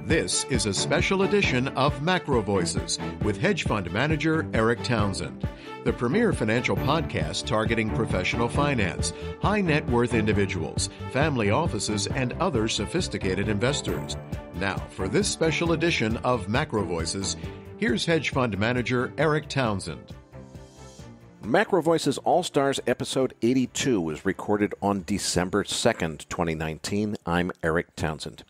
This is a special edition of Macro Voices with hedge fund manager Eric Townsend, the premier financial podcast targeting professional finance, high net worth individuals, family offices, and other sophisticated investors. Now, for this special edition of Macro Voices, here's hedge fund manager Eric Townsend. Macro Voices All-Stars episode 82 was recorded on December 2nd, 2019. I'm Eric Townsend.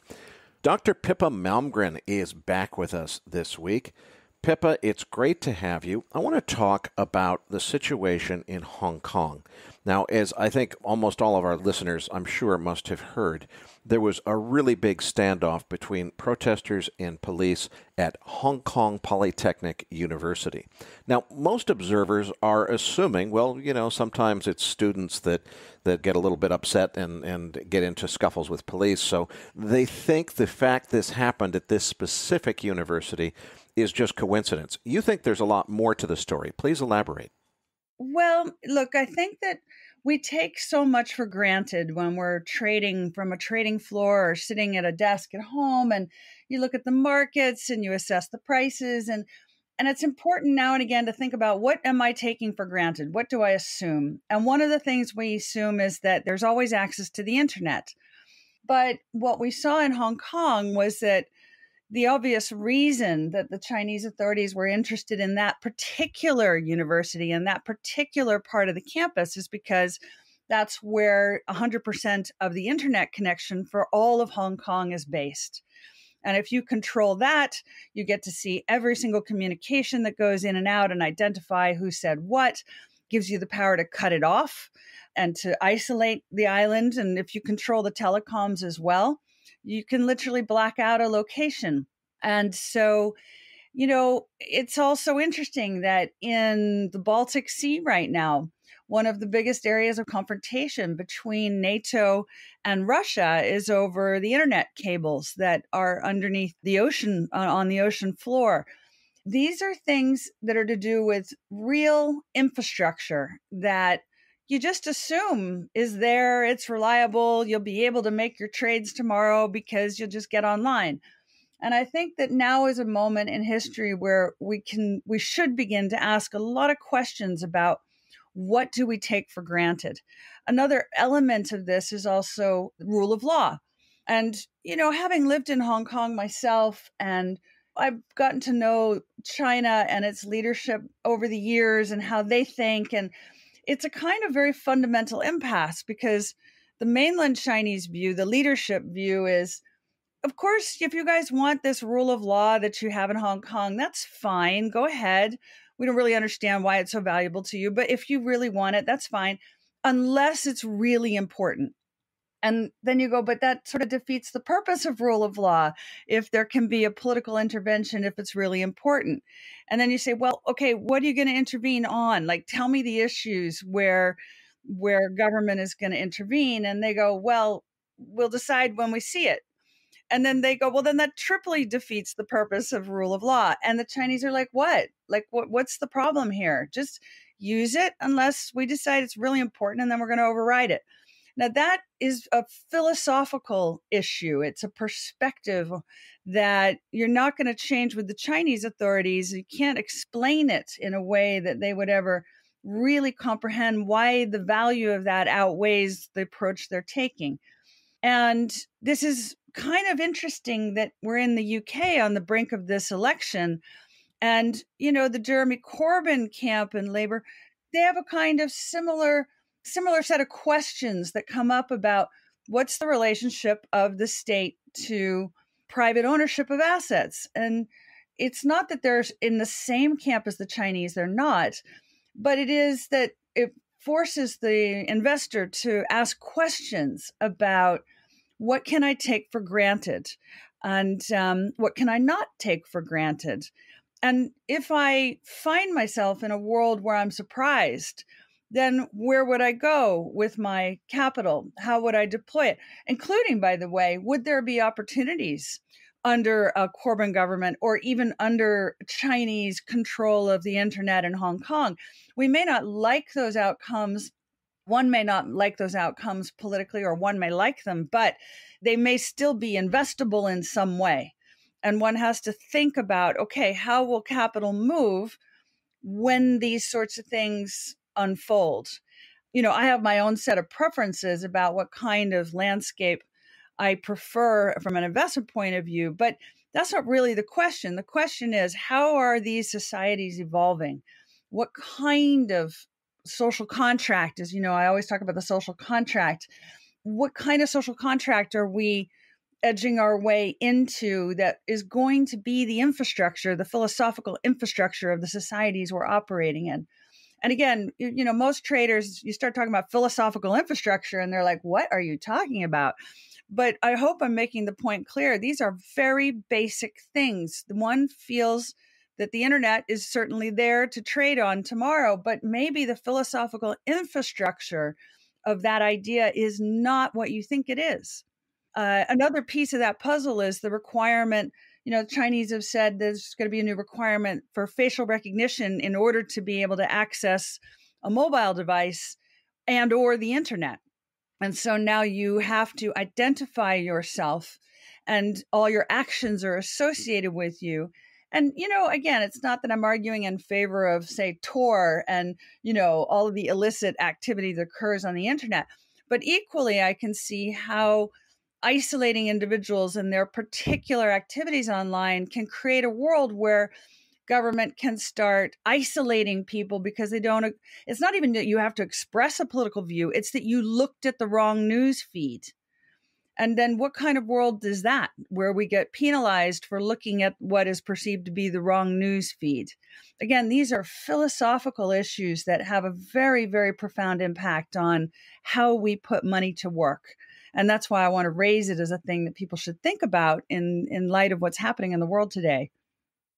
Dr. Pippa Malmgren is back with us this week. Pippa, it's great to have you. I want to talk about the situation in Hong Kong. Now, as I think almost all of our listeners, I'm sure, must have heard, there was a really big standoff between protesters and police at Hong Kong Polytechnic University. Now, most observers are assuming, well, sometimes it's students that get a little bit upset and get into scuffles with police. So they think the fact this happened at this specific university is just coincidence. You think there's a lot more to the story. Please elaborate. Well, look, I think that we take so much for granted when we're trading from a trading floor or sitting at a desk at home, and you look at the markets and you assess the prices. And it's important now and again to think about, what am I taking for granted? What do I assume? And one of the things we assume is that there's always access to the internet. But what we saw in Hong Kong was that the obvious reason that the Chinese authorities were interested in that particular university and that particular part of the campus is because that's where 100% of the internet connection for all of Hong Kong is based. And if you control that, you get to see every single communication that goes in and out and identify who said what, gives you the power to cut it off and to isolate the island. And if you control the telecoms as well, you can literally black out a location. And so, it's also interesting that in the Baltic Sea right now, one of the biggest areas of confrontation between NATO and Russia is over the internet cables that are underneath the ocean, on the ocean floor. These are things that are to do with real infrastructure that you just assume is there, it's reliable, you'll be able to make your trades tomorrow because you'll just get online. And I think that now is a moment in history where we should begin to ask a lot of questions about, what do we take for granted? Another element of this is also the rule of law. And, having lived in Hong Kong myself, and I've gotten to know China and its leadership over the years and how they think, and it's a kind of very fundamental impasse, because the mainland Chinese view, the leadership view is, of course, if you guys want this rule of law that you have in Hong Kong, that's fine. Go ahead. We don't really understand why it's so valuable to you, but if you really want it, that's fine, unless it's really important. And then you go, but that sort of defeats the purpose of rule of law if there can be a political intervention if it's really important. And then you say, well, okay, what are you going to intervene on? Like, tell me the issues where government is going to intervene. And they go, well, we'll decide when we see it. And then they go, well, then that triply defeats the purpose of rule of law. And the Chinese are like, what? Like, what's the problem here? Just use it unless we decide it's really important, and then we're going to override it. Now, that is a philosophical issue. It's a perspective that you're not going to change with the Chinese authorities. You can't explain it in a way that they would ever really comprehend why the value of that outweighs the approach they're taking. And this is kind of interesting that we're in the UK on the brink of this election. And, the Jeremy Corbyn camp in Labour, they have a kind of similar set of questions that come up about what's the relationship of the state to private ownership of assets. And it's not that they're in the same camp as the Chinese, they're not, but it is that it forces the investor to ask questions about, what can I take for granted? And what can I not take for granted? And if I find myself in a world where I'm surprised, then where would I go with my capital? How would I deploy it? Including, by the way, would there be opportunities under a Corbyn government or even under Chinese control of the internet in Hong Kong? We may not like those outcomes. One may not like those outcomes politically, or one may like them, but they may still be investable in some way. And one has to think about, okay, how will capital move when these sorts of things unfold? I have my own set of preferences about what kind of landscape I prefer from an investment point of view, but that's not really the question. The question is, how are these societies evolving? What kind of social contract is, I always talk about the social contract. What kind of social contract are we edging our way into that is going to be the infrastructure, the philosophical infrastructure of the societies we're operating in? And again, most traders, you start talking about philosophical infrastructure and they're like, what are you talking about? But I hope I'm making the point clear. These are very basic things. The one feels that the internet is certainly there to trade on tomorrow, but maybe the philosophical infrastructure of that idea is not what you think it is. Another piece of that puzzle is the requirement. The Chinese have said there's going to be a new requirement for facial recognition in order to be able to access a mobile device and or the internet. And so now you have to identify yourself and all your actions are associated with you. And, again, it's not that I'm arguing in favor of, say, Tor and, all of the illicit activity that occurs on the internet. But equally, I can see how isolating individuals and their particular activities online can create a world where government can start isolating people because it's not even that you have to express a political view, it's that you looked at the wrong news feed. And then what kind of world is that, where we get penalized for looking at what is perceived to be the wrong news feed? Again, these are philosophical issues that have a very, very profound impact on how we put money to work. And that's why I want to raise it as a thing that people should think about in light of what's happening in the world today.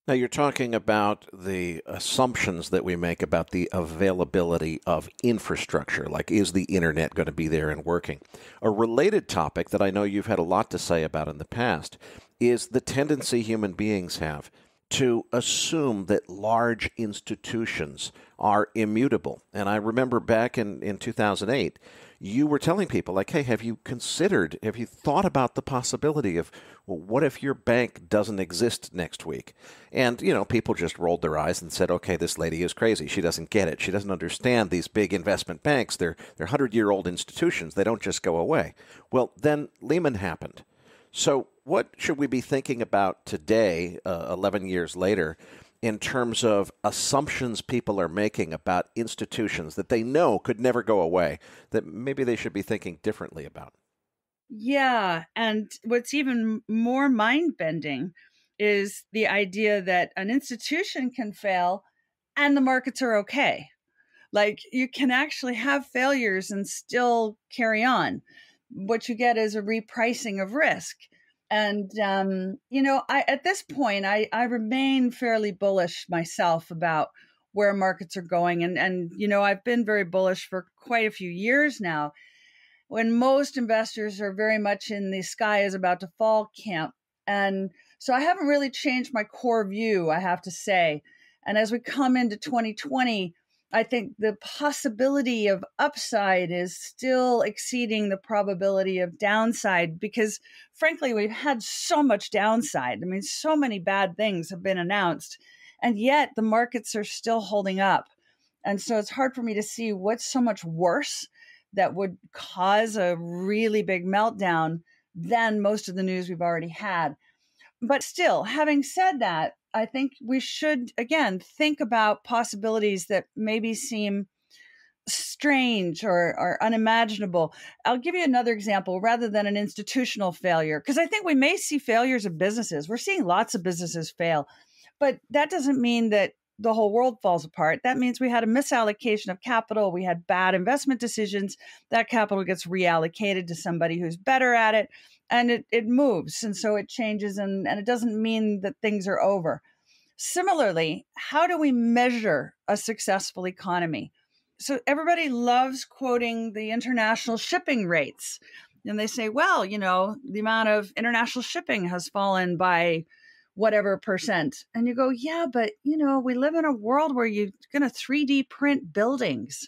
Now, you're talking about the assumptions that we make about the availability of infrastructure, like is the internet going to be there and working? A related topic that I know you've had a lot to say about in the past is the tendency human beings have to assume that large institutions are immutable. And I remember back in 2008, you were telling people, like, hey, have you thought about the possibility of, well, what if your bank doesn't exist next week? And, people just rolled their eyes and said, okay, this lady is crazy. She doesn't get it. She doesn't understand these big investment banks. They're 100-year-old institutions. They don't just go away. Well, then Lehman happened. So what should we be thinking about today, 11 years later, in terms of assumptions people are making about institutions that they know could never go away, that maybe they should be thinking differently about? Yeah. And what's even more mind-bending is the idea that an institution can fail and the markets are okay. Like, you can actually have failures and still carry on. What you get is a repricing of risk. And, at this point, I remain fairly bullish myself about where markets are going. And I've been very bullish for quite a few years now, when most investors are very much in the sky is about to fall camp. And so I haven't really changed my core view, I have to say. And as we come into 2020, I think the possibility of upside is still exceeding the probability of downside because, frankly, we've had so much downside. I mean, so many bad things have been announced, and yet the markets are still holding up. And so it's hard for me to see what's so much worse that would cause a really big meltdown than most of the news we've already had. But still, having said that, I think we should, again, think about possibilities that maybe seem strange or unimaginable. I'll give you another example rather than an institutional failure, because I think we may see failures of businesses. We're seeing lots of businesses fail, but that doesn't mean that the whole world falls apart. That means we had a misallocation of capital. We had bad investment decisions. That capital gets reallocated to somebody who's better at it, and it moves. And so it changes, and it doesn't mean that things are over. Similarly, how do we measure a successful economy? So everybody loves quoting the international shipping rates. And they say, well, the amount of international shipping has fallen by whatever percent. And you go, yeah, but, we live in a world where you're going to 3D print buildings.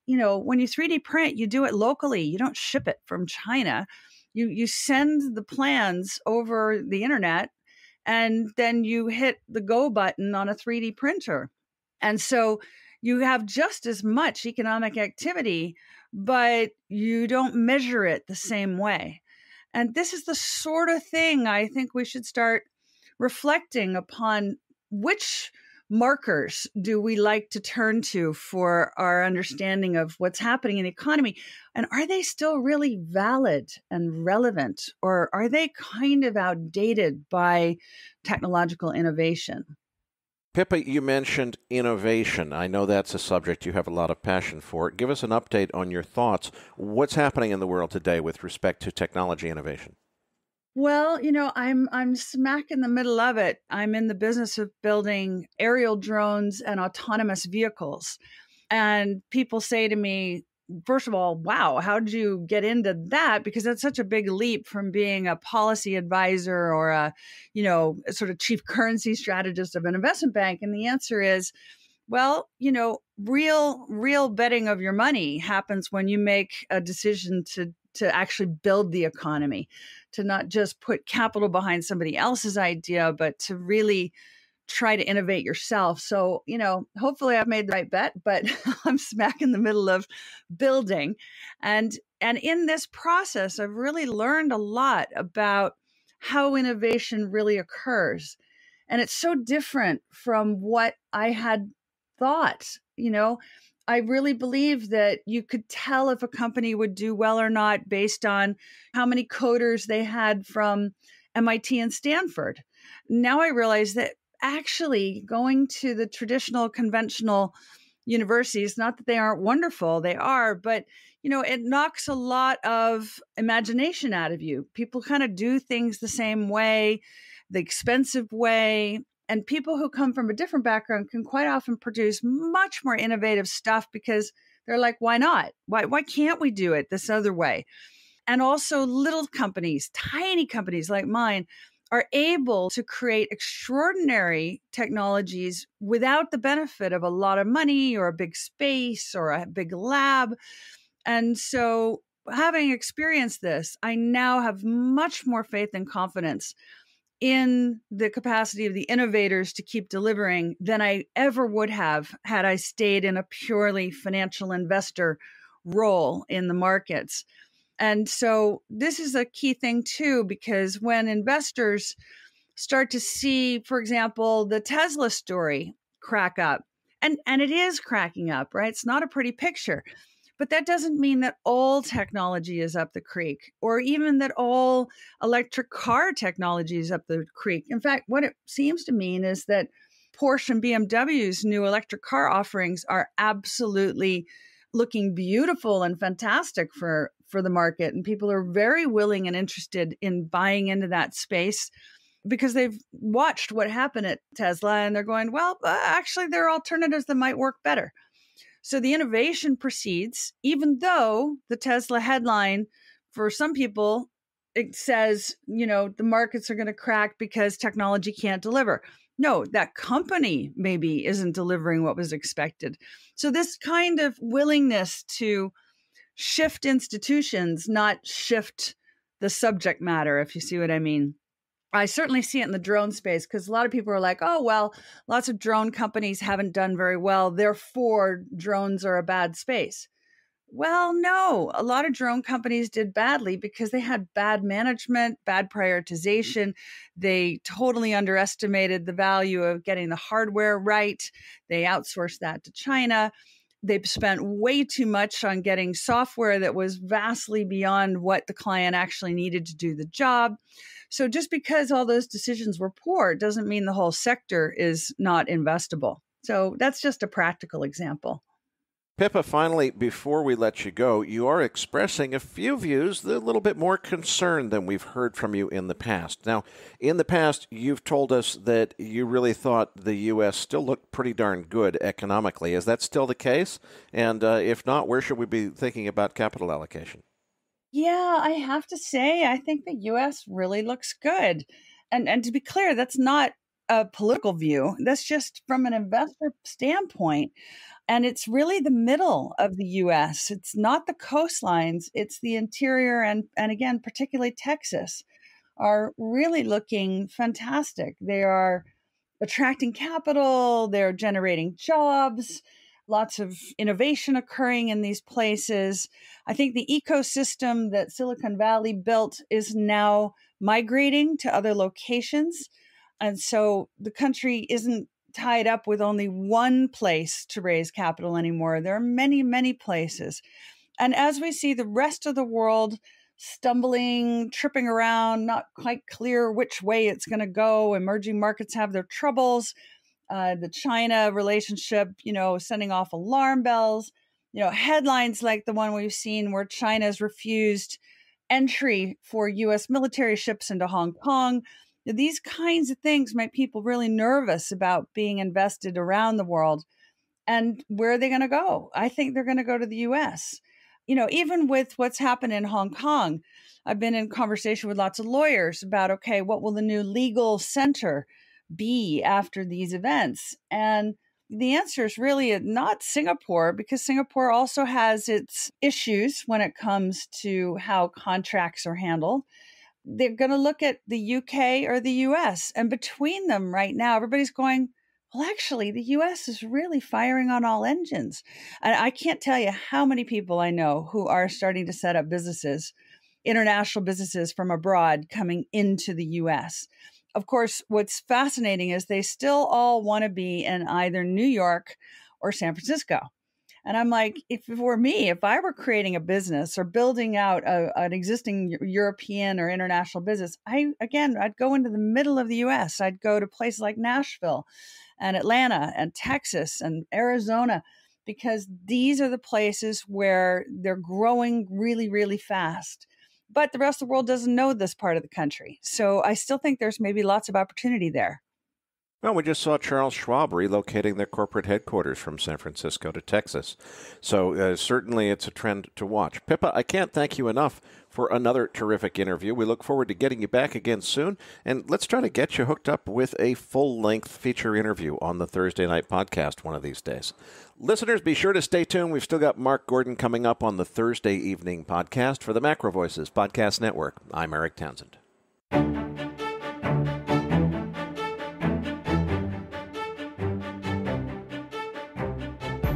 When you 3D print, you do it locally. You don't ship it from China. You send the plans over the internet, and then you hit the go button on a 3D printer. And so you have just as much economic activity, but you don't measure it the same way. And this is the sort of thing I think we should start reflecting upon. Which markers do we like to turn to for our understanding of what's happening in the economy? And are they still really valid and relevant, or are they kind of outdated by technological innovation? Pippa, you mentioned innovation. I know that's a subject you have a lot of passion for. Give us an update on your thoughts. What's happening in the world today with respect to technology innovation? Well, I'm smack in the middle of it. I'm in the business of building aerial drones and autonomous vehicles. And people say to me, first of all, wow, how did you get into that? Because that's such a big leap from being a policy advisor or a sort of chief currency strategist of an investment bank. And the answer is, well, real betting of your money happens when you make a decision to actually build the economy, to not just put capital behind somebody else's idea, but to really try to innovate yourself. So, hopefully I've made the right bet, but I'm smack in the middle of building. And in this process, I've really learned a lot about how innovation really occurs. And it's so different from what I had thought. I really believe that you could tell if a company would do well or not based on how many coders they had from MIT and Stanford. Now I realize that actually going to the traditional conventional universities, not that they aren't wonderful, they are, but it knocks a lot of imagination out of you. People kind of do things the same way, the expensive way. And people who come from a different background can quite often produce much more innovative stuff because they're like, why not? Why can't we do it this other way? And also little companies, tiny companies like mine, are able to create extraordinary technologies without the benefit of a lot of money or a big space or a big lab. And so, having experienced this, I now have much more faith and confidence in the capacity of the innovators to keep delivering than I ever would have had I stayed in a purely financial investor role in the markets. And so this is a key thing too, because when investors start to see, for example, the Tesla story crack up, and it is cracking up, right? It's not a pretty picture. But that doesn't mean that all technology is up the creek, or even that all electric car technology is up the creek. In fact, what it seems to mean is that Porsche and BMW's new electric car offerings are absolutely looking beautiful and fantastic for the market. And people are very willing and interested in buying into that space because they've watched what happened at Tesla and they're going, well, actually, there are alternatives that might work better. So the innovation proceeds, even though the Tesla headline, for some people, it says, the markets are going to crack because technology can't deliver. No, that company maybe isn't delivering what was expected. So this kind of willingness to shift institutions, not shift the subject matter, if you see what I mean. I certainly see it in the drone space because a lot of people are like, oh, well, lots of drone companies haven't done very well. Therefore, drones are a bad space. Well, no, a lot of drone companies did badly because they had bad management, bad prioritization. They totally underestimated the value of getting the hardware right. They outsourced that to China. They spent way too much on getting software that was vastly beyond what the client actually needed to do the job. So just because all those decisions were poor doesn't mean the whole sector is not investable. So that's just a practical example. Pippa, finally, before we let you go, you are expressing a few views that are a little bit more concerned than we've heard from you in the past. Now, in the past, you've told us that you really thought the U.S. still looked pretty darn good economically. Is that still the case? And if not, where should we be thinking about capital allocation? Yeah, I have to say, I think the U.S. really looks good. And to be clear, that's not a political view. That's just from an investor standpoint. And it's really the middle of the U.S. It's not the coastlines. It's the interior and again, particularly Texas. are really looking fantastic. They are attracting capital, they're generating jobs, lots of innovation occurring in these places. I think the ecosystem that Silicon Valley built is now migrating to other locations. And so the country isn't tied up with only one place to raise capital anymore. There are many, many places. And as we see the rest of the world stumbling, tripping around, not quite clear which way it's going to go, emerging markets have their troubles, the China relationship, sending off alarm bells, headlines like the one we've seen where China's refused entry for U.S. military ships into Hong Kong. These kinds of things make people really nervous about being invested around the world. And where are they going to go? I think they're going to go to the U.S. Even with what's happened in Hong Kong, I've been in conversation with lots of lawyers about, okay, what will the new legal center be after these events? And the answer is really not Singapore, because Singapore also has its issues when it comes to how contracts are handled. They're going to look at the UK or the US. And between them right now, everybody's going, well, actually, the U.S. is really firing on all engines. And I can't tell you how many people I know who are starting to set up businesses, international businesses from abroad coming into the U.S. Of course, what's fascinating is they still all want to be in either New York or San Francisco. And I'm like, if it were me, if I were creating a business or building out an existing European or international business, I'd go into the middle of the U.S. I'd go to places like Nashville and Atlanta and Texas and Arizona, because these are the places where they're growing really, really fast. But the rest of the world doesn't know this part of the country. So I still think there's maybe lots of opportunity there. Well, we just saw Charles Schwab relocating their corporate headquarters from San Francisco to Texas. So certainly it's a trend to watch. Pippa, I can't thank you enough for another terrific interview. We look forward to getting you back again soon. And let's try to get you hooked up with a full-length feature interview on the Thursday night podcast one of these days. Listeners, be sure to stay tuned. We've still got Mark Gordon coming up on the Thursday evening podcast for the Macro Voices Podcast Network. I'm Eric Townsend.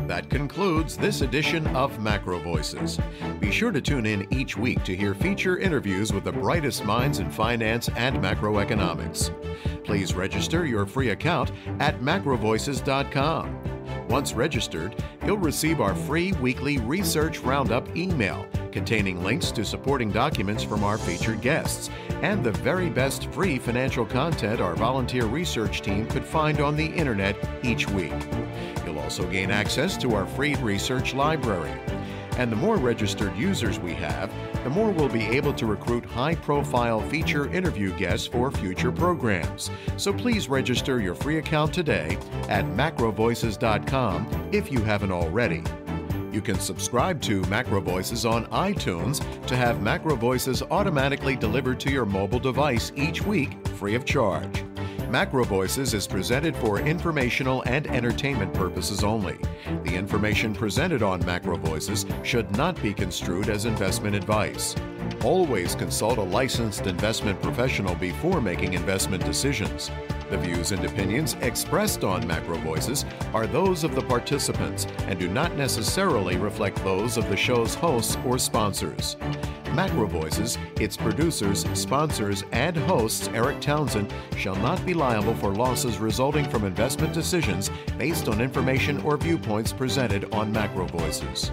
That concludes this edition of Macro Voices. Be sure to tune in each week to hear feature interviews with the brightest minds in finance and macroeconomics. Please register your free account at macrovoices.com. Once registered, you'll receive our free weekly Research Roundup email containing links to supporting documents from our featured guests and the very best free financial content our volunteer research team could find on the internet each week. You'll also gain access to our free research library. And the more registered users we have, the more we'll be able to recruit high-profile feature interview guests for future programs. So please register your free account today at macrovoices.com if you haven't already. You can subscribe to Macro Voices on iTunes to have Macro Voices automatically delivered to your mobile device each week, free of charge. Macro Voices is presented for informational and entertainment purposes only. The information presented on Macro Voices should not be construed as investment advice. Always consult a licensed investment professional before making investment decisions. The views and opinions expressed on Macro Voices are those of the participants and do not necessarily reflect those of the show's hosts or sponsors. Macro Voices, its producers, sponsors, and hosts, Eric Townsend, shall not be liable for losses resulting from investment decisions based on information or viewpoints presented on Macro Voices.